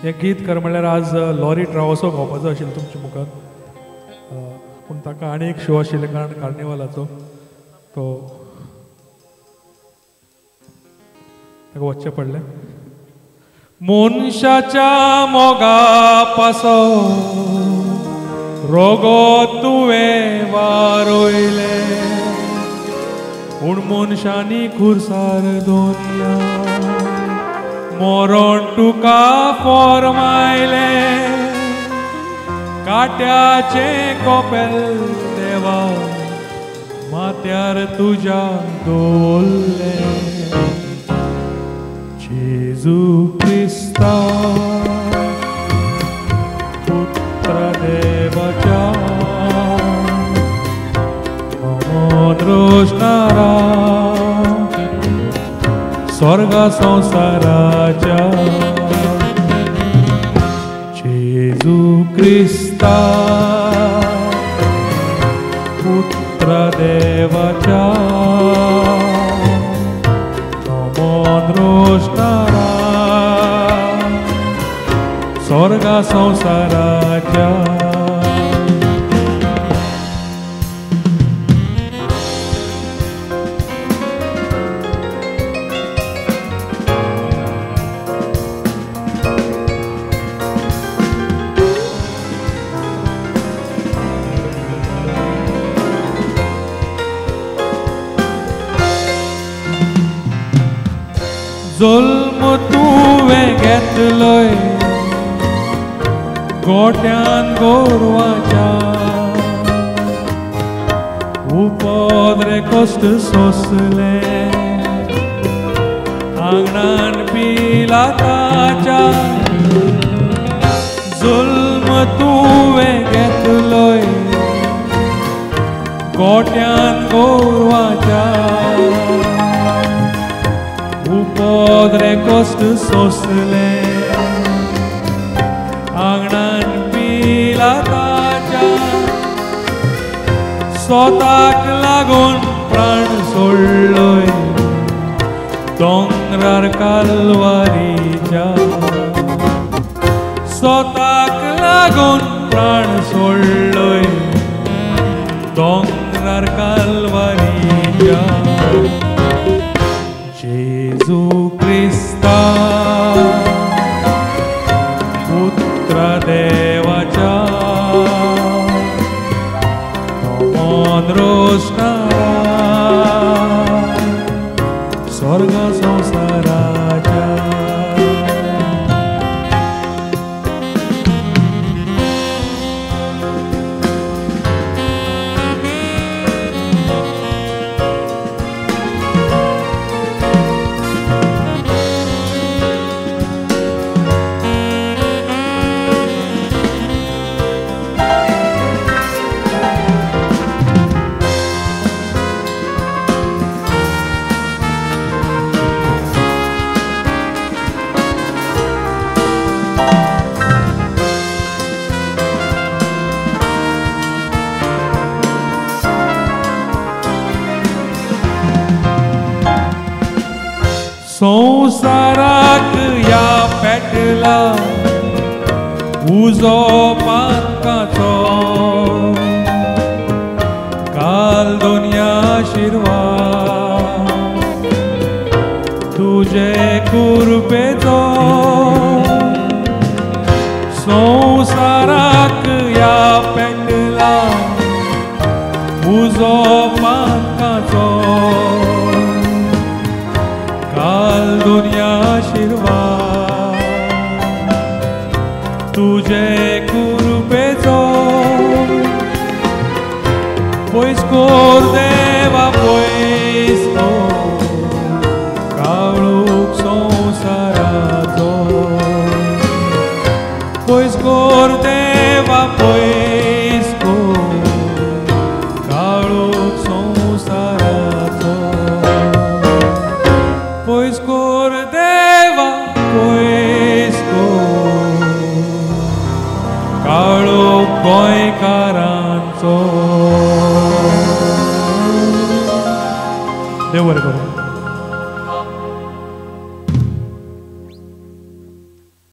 हे गीतकार म्हणल्यार आज लॉरी ट्रावोसो गावपाचो आशिल्लो तुमच्या मुखार, पूण ताका आनी एक शो आशिल्ले कारण कार्निवालाचो तो ताका वचचें पडलें. मनशाच्या मोगा पासो रोगो तुवें वारोयले, पूण मनशांनी खुरसार दोनिया मोरण तुका फॉर्मायले. काट्याचे कोपेल देवा माथ्यार तुज्या दवरले. जेजू क्रिस्ता पुत्र देवाच्या मन रोशनारा स्वर्गा संसाराच्या. जेजू क्रिस्ता पुत्र देवाच्या मन रोशनारा स्वर्गा संसाराच्या. जुल्म तुवें घेतलोय गोट्यान गोरवाच्या, उपद्रे कश्ट सोंसले आंगणान पिलाताच्या. जुल्म तुवें घेतलोय गोट्यान गोरवाच्या, उपद्रे कश्ट सोंसले आंगणान पिलाताच्या. स्वताक लागून प्राण सोडलोय दोंगरार कालवारीच्या. स्वताक लागून प्राण सोडलोय दोंगरार कालवारीच्या. जेजू क्रिस्ता पुत्र देवाच्या मन रोशनारा स्वर्ग संसाराच्या. संसाराक या पेटला उजो पातकाचो, काल दोनिया शिरवा तुजे कुरबेचो. संसाराक या पेटला उजो पातकाचो, काल दुनिया शिरवा तुजे कुरबेचो. पयस